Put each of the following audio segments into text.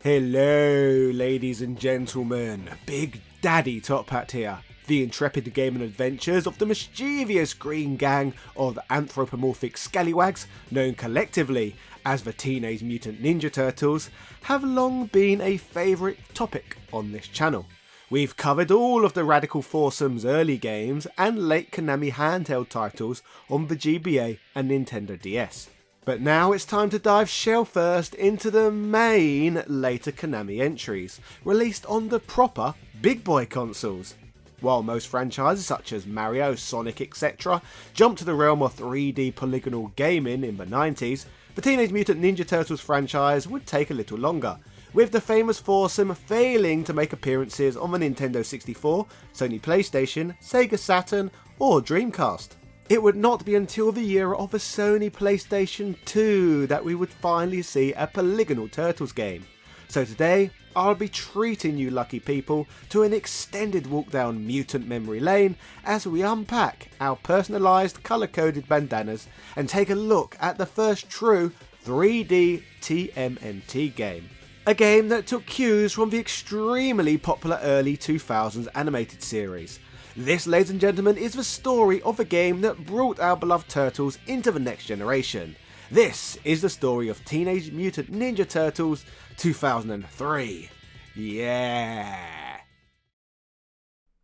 Hello ladies and gentlemen, Big Daddy Top Hat here, the intrepid gaming adventures of the mischievous green gang of anthropomorphic scallywags known collectively as the Teenage Mutant Ninja Turtles have long been a favourite topic on this channel. We've covered all of the Radical Foursome's early games and late Konami handheld titles on the GBA and Nintendo DS. But now it's time to dive shell first into the main later Konami entries, released on the proper big boy consoles. While most franchises such as Mario, Sonic, etc. jumped to the realm of 3D polygonal gaming in the 90s, the Teenage Mutant Ninja Turtles franchise would take a little longer, with the famous foursome failing to make appearances on the Nintendo 64, Sony PlayStation, Sega Saturn or Dreamcast. It would not be until the era of the Sony PlayStation 2 that we would finally see a polygonal Turtles game. So today, I'll be treating you lucky people to an extended walk down mutant memory lane as we unpack our personalised colour-coded bandanas and take a look at the first true 3D TMNT game. A game that took cues from the extremely popular early 2000s animated series. This, ladies and gentlemen, is the story of a game that brought our beloved Turtles into the next generation. This is the story of Teenage Mutant Ninja Turtles 2003. Yeah!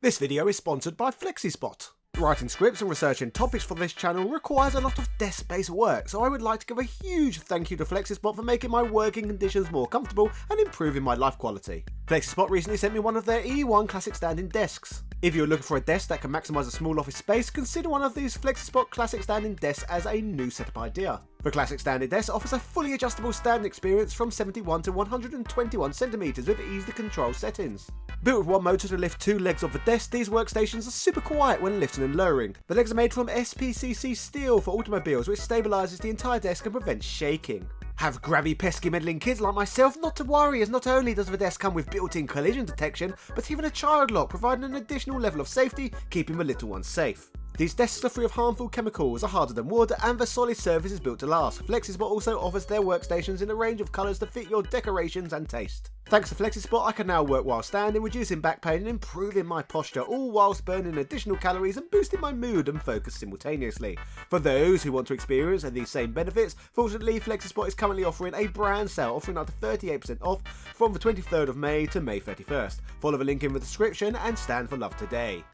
This video is sponsored by FlexiSpot. Writing scripts and researching topics for this channel requires a lot of desk-based work, so I would like to give a huge thank you to FlexiSpot for making my working conditions more comfortable and improving my life quality. FlexiSpot recently sent me one of their E1 classic standing desks. If you're looking for a desk that can maximise a small office space, consider one of these FlexiSpot classic standing desks as a new setup idea. The classic standing desk offers a fully adjustable stand experience from 71 to 121 cm with easy control settings. Built with one motor to lift two legs of the desk, these workstations are super quiet when lifting and lowering. The legs are made from SPCC steel for automobiles, which stabilises the entire desk and prevents shaking. Have grabby pesky meddling kids like myself? Not to worry, as not only does the desk come with built-in collision detection, but even a child lock, providing an additional level of safety, keeping the little ones safe. These desks are free of harmful chemicals, are harder than wood, and the solid surface is built to last. FlexiSpot also offers their workstations in a range of colours to fit your decorations and taste. Thanks to FlexiSpot, I can now work while standing, reducing back pain and improving my posture, all whilst burning additional calories and boosting my mood and focus simultaneously. For those who want to experience these same benefits, fortunately FlexiSpot is currently offering a brand sale, offering up to 38% off from the 23rd of May to May 31st. Follow the link in the description and stand for love today.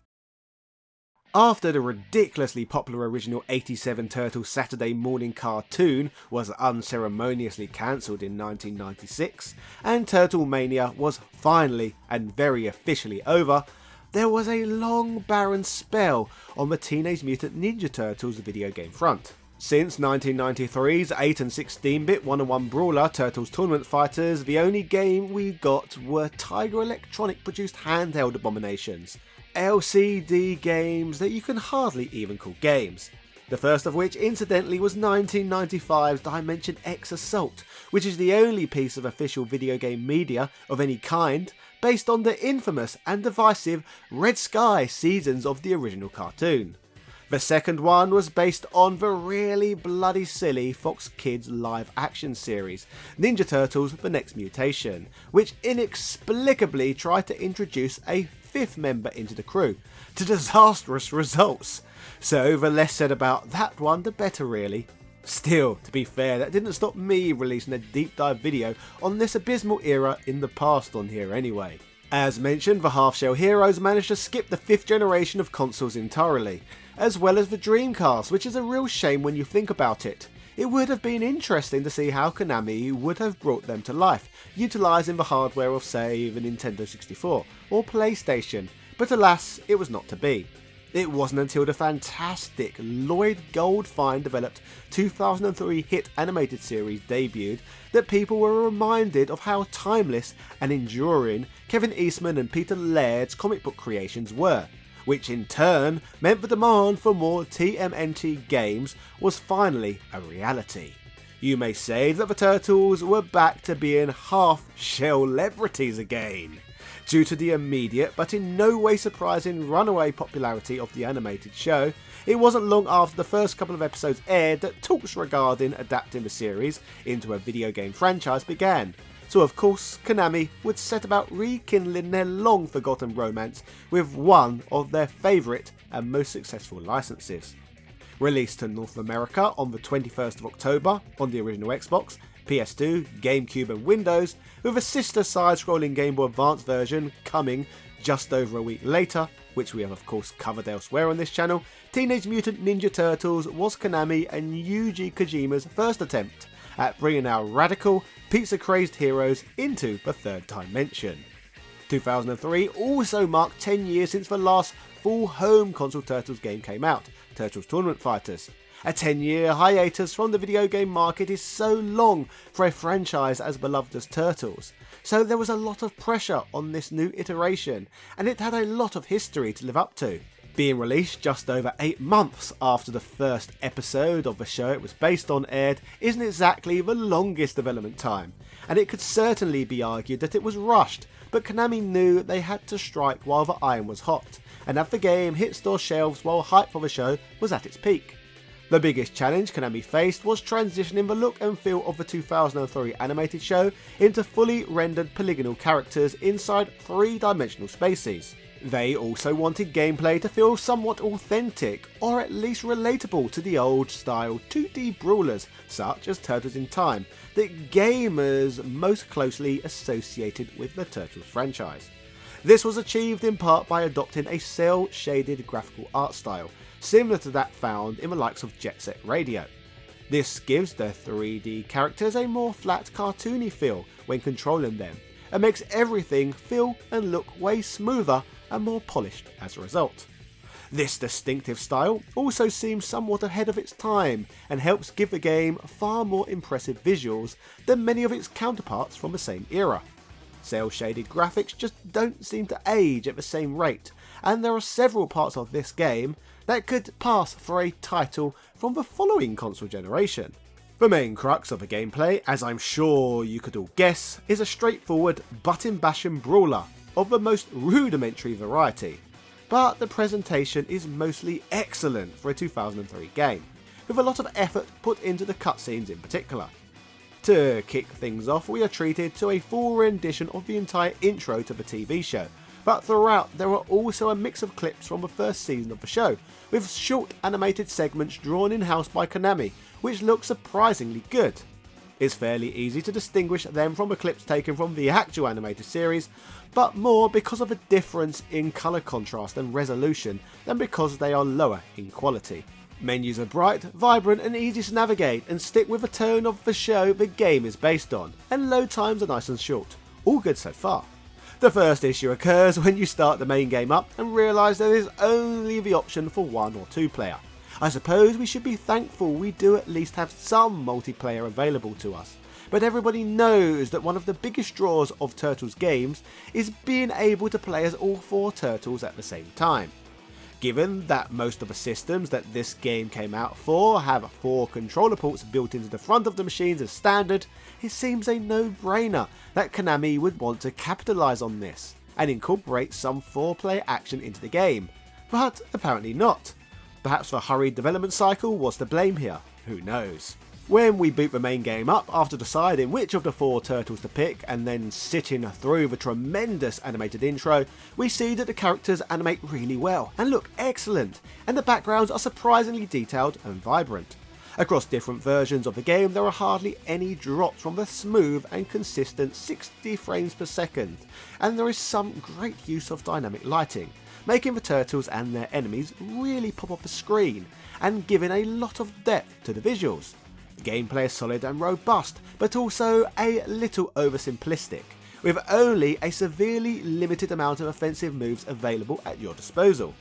After the ridiculously popular original 87 Turtles Saturday morning cartoon was unceremoniously cancelled in 1996, and Turtle Mania was finally and very officially over, there was a long barren spell on the Teenage Mutant Ninja Turtles video game front. Since 1993's 8 and 16-bit one-on-one brawler Turtles Tournament Fighters, the only game we got were Tiger Electronic produced handheld abominations. LCD games that you can hardly even call games. The first of which, incidentally, was 1995's Dimension X Assault, which is the only piece of official video game media of any kind based on the infamous and divisive Red Sky seasons of the original cartoon. The second one was based on the really bloody silly Fox Kids live action series, Ninja Turtles The Next Mutation, which inexplicably tried to introduce a fifth member into the crew, to disastrous results. So the less said about that one the better really. Still, to be fair, that didn't stop me releasing a deep dive video on this abysmal era in the past on here anyway. As mentioned, the half-shell heroes managed to skip the 5th generation of consoles entirely, as well as the Dreamcast, which is a real shame when you think about it. It would have been interesting to see how Konami would have brought them to life, utilising the hardware of say the Nintendo 64 or PlayStation, but alas, it was not to be. It wasn't until the fantastic Lloyd Goldfine developed 2003 hit animated series debuted that people were reminded of how timeless and enduring Kevin Eastman and Peter Laird's comic book creations were, which in turn meant the demand for more TMNT games was finally a reality. You may say that the Turtles were back to being half-shell celebrities again, due to the immediate but in no way surprising runaway popularity of the animated show. It wasn't long after the first couple of episodes aired that talks regarding adapting the series into a video game franchise began, So of course, Konami would set about rekindling their long forgotten romance with one of their favourite and most successful licenses. Released to North America on the 21st of October on the original Xbox, PS2, GameCube and Windows, with a sister side-scrolling Game Boy Advance version coming just over a week later, which we have of course covered elsewhere on this channel, Teenage Mutant Ninja Turtles was Konami and Yuji Kojima's first attempt at bringing our radical, pizza-crazed heroes into the third dimension. 2003 also marked 10 years since the last full home console Turtles game came out, Turtles Tournament Fighters. A 10-year hiatus from the video game market is so long for a franchise as beloved as Turtles, so there was a lot of pressure on this new iteration, and it had a lot of history to live up to. Being released just over 8 months after the first episode of the show it was based on aired isn't exactly the longest development time, and it could certainly be argued that it was rushed, but Konami knew they had to strike while the iron was hot, and have the game hit store shelves while hype for the show was at its peak. The biggest challenge Konami faced was transitioning the look and feel of the 2003 animated show into fully rendered polygonal characters inside 3-dimensional spaces. They also wanted gameplay to feel somewhat authentic, or at least relatable to the old style 2D brawlers such as Turtles in Time that gamers most closely associated with the Turtles franchise. This was achieved in part by adopting a cel-shaded graphical art style, similar to that found in the likes of Jet Set Radio. This gives the 3D characters a more flat cartoony feel when controlling them, and makes everything feel and look way smoother and more polished as a result. This distinctive style also seems somewhat ahead of its time and helps give the game far more impressive visuals than many of its counterparts from the same era. Cel-shaded graphics just don't seem to age at the same rate, and there are several parts of this game that could pass for a title from the following console generation. The main crux of the gameplay, as I'm sure you could all guess, is a straightforward button bashing brawler of the most rudimentary variety, but the presentation is mostly excellent for a 2003 game, with a lot of effort put into the cutscenes in particular. To kick things off, we are treated to a full rendition of the entire intro to the TV show, but throughout there are also a mix of clips from the first season of the show, with short animated segments drawn in-house by Konami, which look surprisingly good. It's fairly easy to distinguish them from the clips taken from the actual animated series, but more because of a difference in colour contrast and resolution than because they are lower in quality. Menus are bright, vibrant and easy to navigate and stick with the tone of the show the game is based on, and load times are nice and short. All good so far. The first issue occurs when you start the main game up and realise there is only the option for 1 or 2 player. I suppose we should be thankful we do at least have some multiplayer available to us, but everybody knows that one of the biggest draws of Turtles games is being able to play as all 4 Turtles at the same time. Given that most of the systems that this game came out for have 4 controller ports built into the front of the machines as standard, it seems a no-brainer that Konami would want to capitalise on this and incorporate some 4-player action into the game, but apparently not. Perhaps the hurried development cycle was to blame here, who knows. When we boot the main game up after deciding which of the 4 Turtles to pick and then sitting through the tremendous animated intro, we see that the characters animate really well and look excellent, and the backgrounds are surprisingly detailed and vibrant. Across different versions of the game there are hardly any drops from the smooth and consistent 60 frames per second, and there is some great use of dynamic lighting, making the Turtles and their enemies really pop off the screen and giving a lot of depth to the visuals. Gameplay is solid and robust, but also a little oversimplistic, with only a severely limited amount of offensive moves available at your disposal.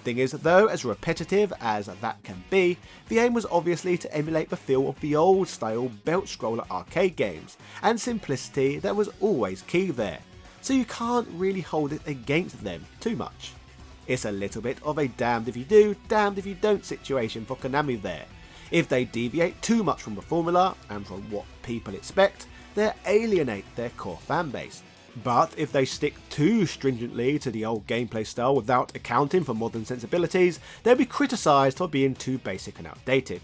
Thing is though, as repetitive as that can be, the aim was obviously to emulate the feel of the old style belt scroller arcade games, and simplicity that was always key there, so you can't really hold it against them too much. It's a little bit of a damned if you do, damned if you don't situation for Konami there. If they deviate too much from the formula and from what people expect, they alienate their core fanbase. But if they stick too stringently to the old gameplay style without accounting for modern sensibilities, they'll be criticised for being too basic and outdated.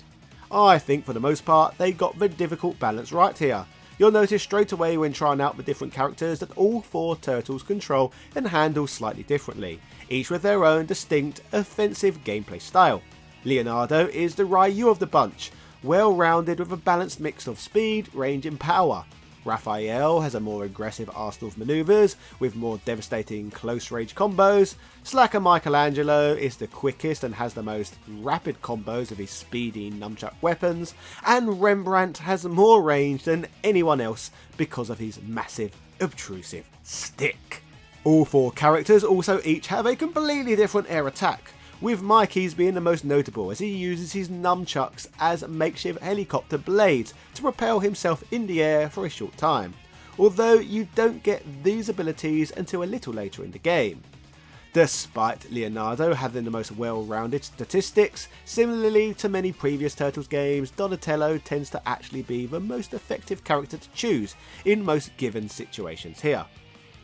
I think for the most part they got the difficult balance right here, You'll notice straight away when trying out the different characters that all 4 turtles control and handle slightly differently, each with their own distinct, offensive gameplay style. Leonardo is the Ryu of the bunch, well rounded with a balanced mix of speed, range and power. Raphael has a more aggressive arsenal of manoeuvres with more devastating close range combos. Slacker Michelangelo is the quickest and has the most rapid combos of his speedy nunchuck weapons, and Rembrandt has more range than anyone else because of his massive, obtrusive stick. All 4 characters also each have a completely different air attack, with Mikey's being the most notable as he uses his nunchucks as makeshift helicopter blades to propel himself in the air for a short time, although you don't get these abilities until a little later in the game. Despite Leonardo having the most well-rounded statistics, similarly to many previous Turtles games, Donatello tends to actually be the most effective character to choose in most given situations here.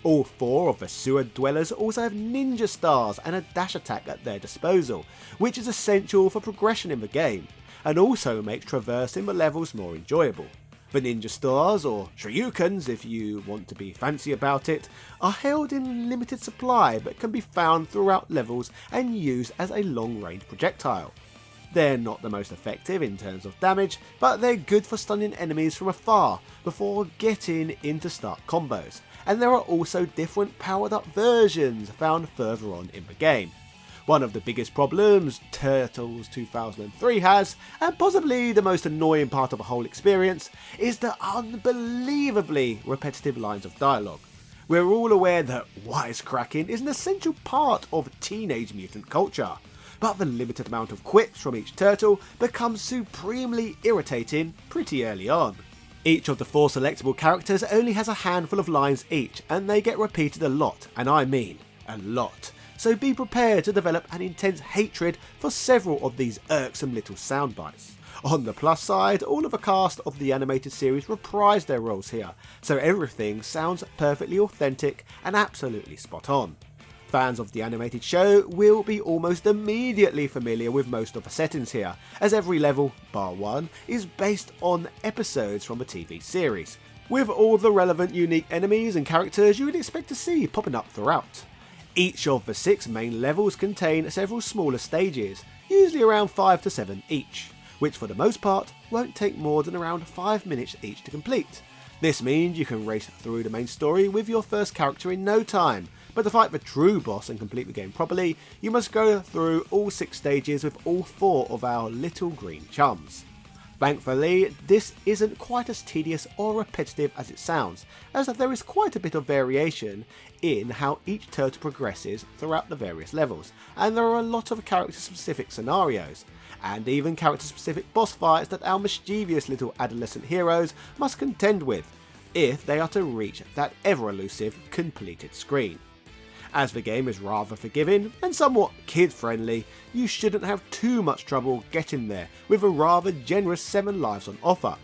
All 4 of the sewer dwellers also have ninja stars and a dash attack at their disposal, which is essential for progression in the game, and also makes traversing the levels more enjoyable. The ninja stars, or shurikens if you want to be fancy about it, are held in limited supply but can be found throughout levels and used as a long-range projectile. They're not the most effective in terms of damage, but they're good for stunning enemies from afar before getting into start combos, and there are also different powered up versions found further on in the game. One of the biggest problems Turtles 2003 has, and possibly the most annoying part of the whole experience, is the unbelievably repetitive lines of dialogue. We're all aware that wisecracking is an essential part of Teenage Mutant culture, but the limited amount of quips from each turtle becomes supremely irritating pretty early on. Each of the 4 selectable characters only has a handful of lines each, and they get repeated a lot, and I mean a lot. So be prepared to develop an intense hatred for several of these irksome little sound bites. On the plus side, all of the cast of the animated series reprise their roles here, so everything sounds perfectly authentic and absolutely spot on. Fans of the animated show will be almost immediately familiar with most of the settings here, as every level, bar one, is based on episodes from the TV series, with all the relevant unique enemies and characters you would expect to see popping up throughout. Each of the 6 main levels contain several smaller stages, usually around 5 to 7 each, which for the most part won't take more than around 5 minutes each to complete. This means you can race through the main story with your first character in no time, but to fight the true boss and complete the game properly, you must go through all 6 stages with all 4 of our little green chums. Thankfully, this isn't quite as tedious or repetitive as it sounds, as there is quite a bit of variation in how each turtle progresses throughout the various levels, and there are a lot of character-specific scenarios, and even character-specific boss fights that our mischievous little adolescent heroes must contend with, if they are to reach that ever-elusive completed screen. As the game is rather forgiving and somewhat kid-friendly, you shouldn't have too much trouble getting there with a rather generous 7 lives on offer.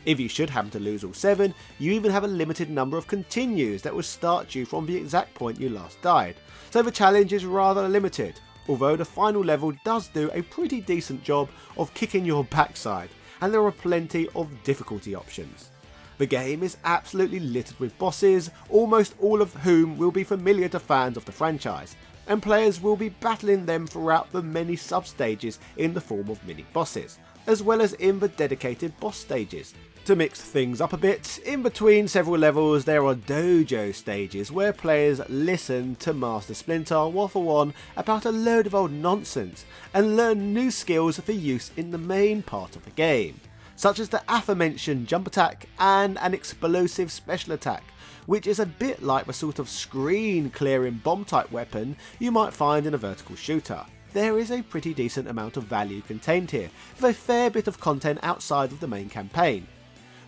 If you should happen to lose all 7, you even have a limited number of continues that will start you from the exact point you last died, so the challenge is rather limited, although the final level does do a pretty decent job of kicking your backside, and there are plenty of difficulty options. The game is absolutely littered with bosses, almost all of whom will be familiar to fans of the franchise, and players will be battling them throughout the many sub-stages in the form of mini-bosses, as well as in the dedicated boss stages. To mix things up a bit, in between several levels there are dojo stages where players listen to Master Splinter waffle on about a load of old nonsense and learn new skills for use in the main part of the game, such as the aforementioned jump attack and an explosive special attack, which is a bit like the sort of screen clearing bomb type weapon you might find in a vertical shooter. There is a pretty decent amount of value contained here, with a fair bit of content outside of the main campaign.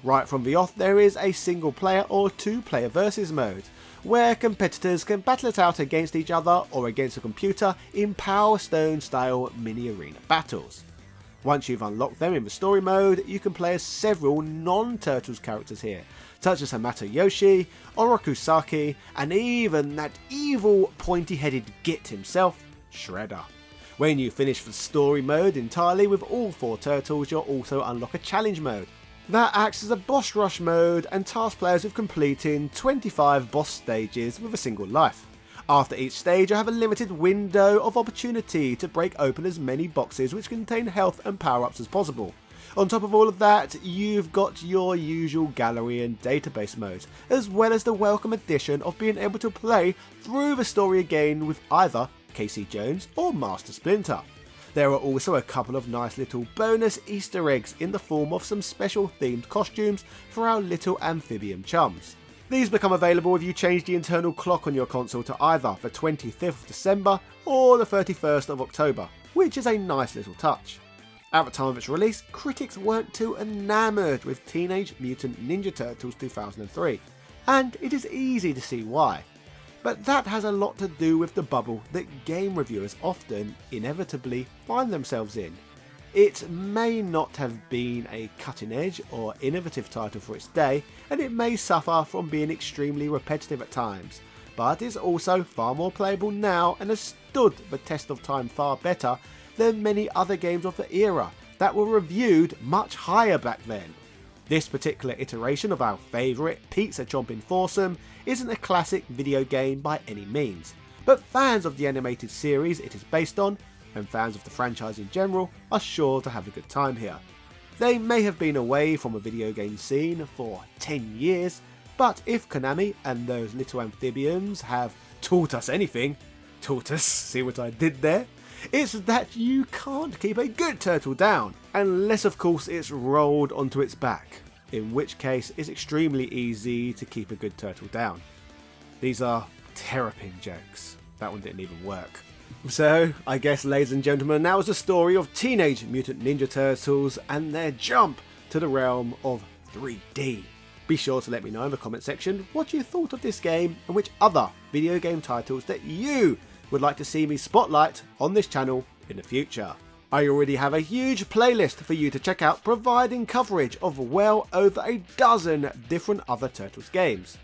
Right from the off there is a single player or 2 player versus mode, where competitors can battle it out against each other or against a computer in Power Stone style mini arena battles. Once you've unlocked them in the story mode, you can play as several non-Turtles characters here, such as Hamato Yoshi, Orokusaki, and even that evil pointy-headed git himself, Shredder. When you finish the story mode entirely with all 4 turtles, you'll also unlock a challenge mode. that acts as a boss rush mode and tasks players with completing 25 boss stages with a single life. After each stage, you have a limited window of opportunity to break open as many boxes which contain health and power-ups as possible. On top of all of that, you've got your usual gallery and database modes, as well as the welcome addition of being able to play through the story again with either Casey Jones or Master Splinter. There are also a couple of nice little bonus Easter eggs in the form of some special themed costumes for our little amphibian chums. These become available if you change the internal clock on your console to either the 25th of December or the 31st of October, which is a nice little touch. At the time of its release, critics weren't too enamoured with Teenage Mutant Ninja Turtles 2003, and it is easy to see why. But that has a lot to do with the bubble that game reviewers often inevitably find themselves in. It may not have been a cutting edge or innovative title for its day, and it may suffer from being extremely repetitive at times, but is also far more playable now and has stood the test of time far better than many other games of the era that were reviewed much higher back then. This particular iteration of our favourite pizza chomping foursome isn't a classic video game by any means, but fans of the animated series it is based on, and fans of the franchise in general, are sure to have a good time here. They may have been away from a video game scene for 10 years, but if Konami and those little amphibians have taught us anything, see what I did there? It's that you can't keep a good turtle down, unless of course it's rolled onto its back, in which case it's extremely easy to keep a good turtle down. These are terrapin jokes. That one didn't even work. So, I guess, ladies and gentlemen, now is the story of Teenage Mutant Ninja Turtles and their jump to the realm of 3D. Be sure to let me know in the comment section what you thought of this game and which other video game titles that you would like to see me spotlight on this channel in the future. I already have a huge playlist for you to check out, providing coverage of well over a dozen different other Turtles games.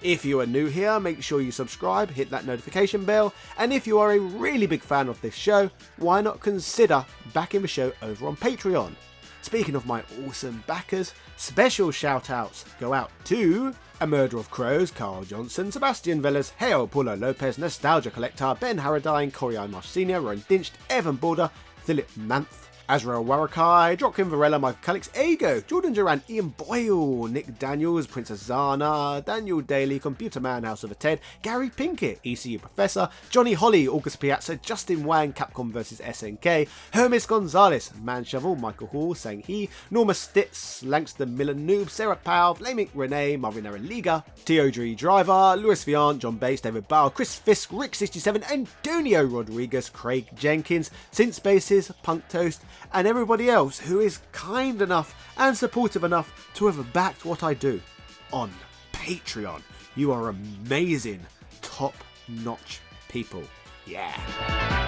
If you are new here, make sure you subscribe, hit that notification bell, and if you are a really big fan of this show, why not consider backing the show over on Patreon? Speaking of my awesome backers, special shout outs go out to A Murder of Crows, Carl Johnson, Sebastian Velez, Heo Paulo Lopez, Nostalgia Collector, Ben Harradine, Corey Imarsh Sr., Ron Dinched, Evan Border, Philip Manth, Azrael Warakai, Joaquin Varela, Michael Calix, Ego, Jordan Duran, Ian Boyle, Nick Daniels, Princess Zana, Daniel Daly, Computer Man, House of a Ted, Gary Pinkett, ECU Professor, Johnny Holly, August Piazza, Justin Wang, Capcom vs SNK, Hermes Gonzalez, Man Shovel, Michael Hall, Sang He, Norma Stitz, Langston Miller Noob, Sarah Powell, Flaming Renee, Marinara Liga, Teodri Driver, Louis Vian, John Bates, David Bauer, Chris Fisk, Rick67, Antonio Rodriguez, Craig Jenkins, Synth Spaces, Punk Toast, and everybody else who is kind enough and supportive enough to have backed what I do on Patreon. You are amazing, top-notch people. Yeah.